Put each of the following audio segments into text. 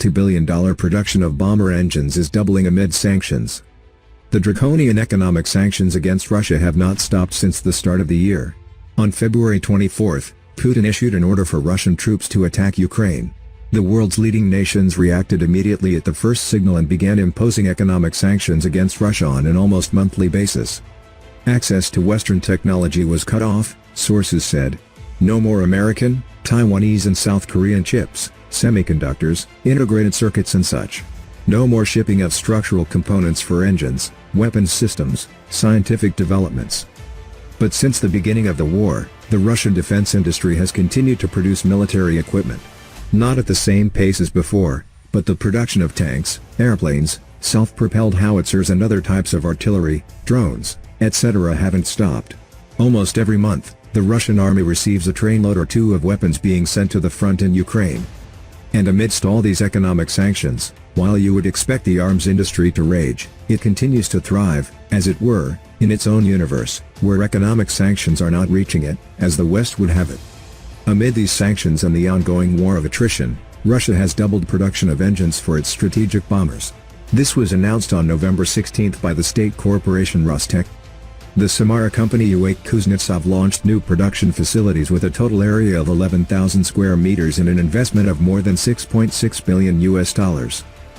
$2 billion production of bomber engines is doubling amid sanctions. The draconian economic sanctions against Russia have not stopped since the start of the year. On February 24, Putin issued an order for Russian troops to attack Ukraine. The world's leading nations reacted immediately at the first signal and began imposing economic sanctions against Russia on an almost monthly basis. Access to Western technology was cut off, sources said. No more American, Taiwanese and South Korean chips, semiconductors, integrated circuits and such. No more shipping of structural components for engines, weapons systems, scientific developments. But since the beginning of the war, the Russian defense industry has continued to produce military equipment. Not at the same pace as before, but the production of tanks, airplanes, self-propelled howitzers and other types of artillery, drones, etc. haven't stopped. Almost every month, the Russian army receives a trainload or two of weapons being sent to the front in Ukraine. And amidst all these economic sanctions, while you would expect the arms industry to rage, it continues to thrive, as it were, in its own universe, where economic sanctions are not reaching it, as the West would have it. Amid these sanctions and the ongoing war of attrition, Russia has doubled production of engines for its strategic bombers. This was announced on November 16 by the state corporation Rostec. The Samara company UEC-Kuznetsov launched new production facilities with a total area of 11,000 square meters and an investment of more than $6.6 billion.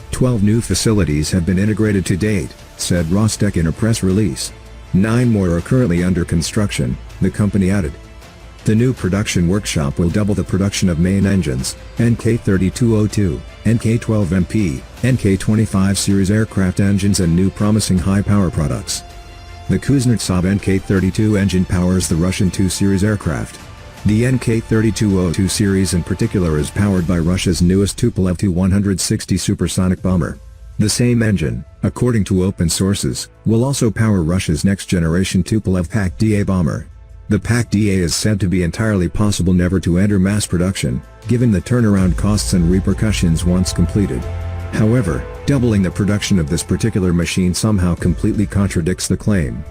12 new facilities have been integrated to date, said Rostec in a press release. 9 more are currently under construction, the company added. The new production workshop will double the production of main engines, NK-3202, NK-12MP, NK-25 series aircraft engines and new promising high-power products. The Kuznetsov NK-32 engine powers the Russian Tu series aircraft. The NK-3202 series in particular is powered by Russia's newest Tupolev Tu-160 supersonic bomber. The same engine, according to open sources, will also power Russia's next-generation Tupolev PAK bomber. The PAK is said to be entirely possible never to enter mass production, given the turnaround costs and repercussions once completed. However, doubling the production of this particular machine somehow completely contradicts the claim.